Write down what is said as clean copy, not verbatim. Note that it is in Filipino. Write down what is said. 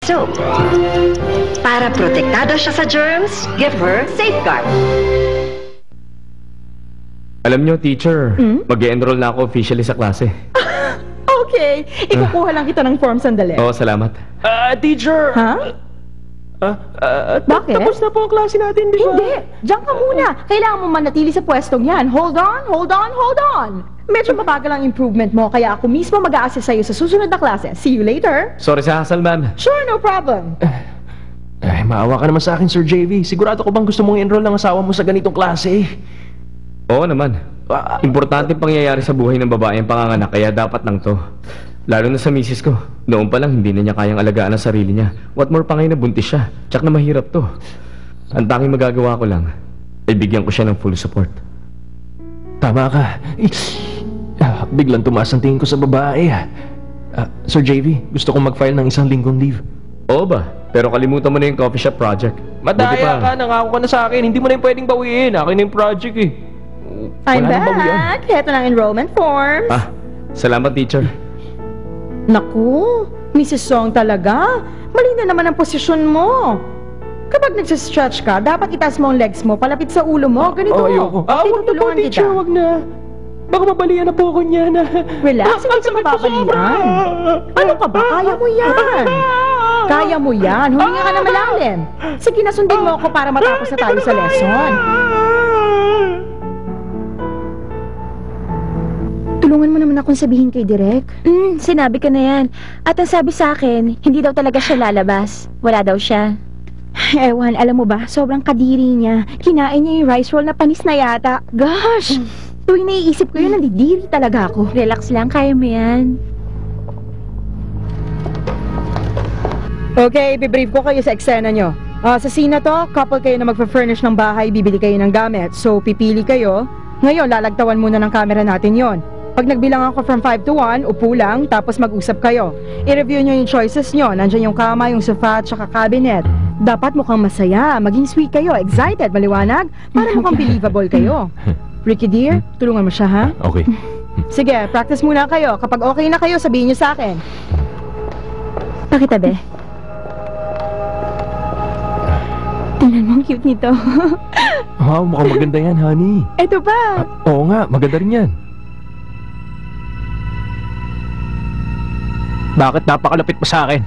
soap. Para protektado siya sa germs, give her Safeguard. Alam nyo, teacher, mag-e-enroll na ako officially sa klase. Okay, ikukuha lang kita ng form sandali. Oo, salamat. Teacher! Ha? Bakit? Tapos na po ang klase natin, di ba? Hindi! Diyan ka muna! Kailangan mo manatili sa pwestong yan. Hold on, hold on, hold on! Medyo mabagal ang improvement mo, kaya ako mismo mag-a-assist sa'yo sa susunod na klase. See you later! Sorry sa hassle, ma'am. Sure, no problem. Ay, maawa ka naman sa akin, Sir JV. Sigurado ko bang gusto mong enroll ng asawa mo sa ganitong klase? Oo naman. Importante pangyayari sa buhay ng babae ang panganganak, kaya dapat lang to. Lalo na sa misis ko. Noon pa lang hindi na niya kayang alagaan ang sarili niya. What more pa ngayon na buntis siya. Tsak na mahirap to. Ang tanging magagawa ko lang ay bigyan ko siya ng full support. Tama ka. Biglang tumaas ang tingin ko sa babae. Sir JV, gusto kong mag-file ng 1 linggong leave. Oo ba? Pero kalimutan mo na yung coffee shop project. Madaya ka, nangako ka na sa akin. Hindi mo na yung pwedeng bawiin. Akin na yung project eh. I'm Wala nang bawian. back! Heto ng enrollment forms. Salamat, teacher. Naku, Mrs. Song talaga. Mali na naman ang posisyon mo. Kapag nagsistretch ka, dapat itaas mo ang legs mo, palapit sa ulo mo. Ganito. Ayoko. Wag na po, Tinutulungan teacher. Wag na. Baka mabalian na po ako niyan. Relax, hindi ka mababalian. Ano ka ba? Kaya mo yan. Kaya mo yan. Huminga ka na malalim. Sige, nasundin mo ako para matapos na tayo sa lesson. Tulungan mo naman akong sabihin kay Direk. Sinabi ko na yan. At ang sabi sa akin, hindi daw talaga siya lalabas. Wala daw siya. Ewan, alam mo ba, sobrang kadiri niya. Kinain niya yung rice roll na panis na yata. Gosh! Tuwing naiisip ko yun, nandidiri talaga ako. Relax lang, kaya mo yan. Okay, bibrief ko kayo sa eksena nyo. Sa scene na to, couple kayo na magpa-furnish ng bahay, bibili kayo ng gamit. So, pipili kayo. Ngayon, lalagtawan muna ng camera natin yon. Pag nagbilang ako from 5 to 1, upo lang, tapos mag-usap kayo. I-review nyo yung choices nyo. Nandiyan yung kama, yung sofa, at saka cabinet. Dapat mukhang masaya, maging sweet kayo, excited, maliwanag, para mukhang believable kayo. Ricky dear, tulungan mo siya, ha? Okay. Sige, practice muna kayo. Kapag okay na kayo, sabihin nyo sa akin. Pakitabi. Tingnan mo, ang cute nito. Wow, mukhang maganda yan, honey. Eto pa. Oo nga, maganda rin yan. Bakit napakalapit mo sa akin?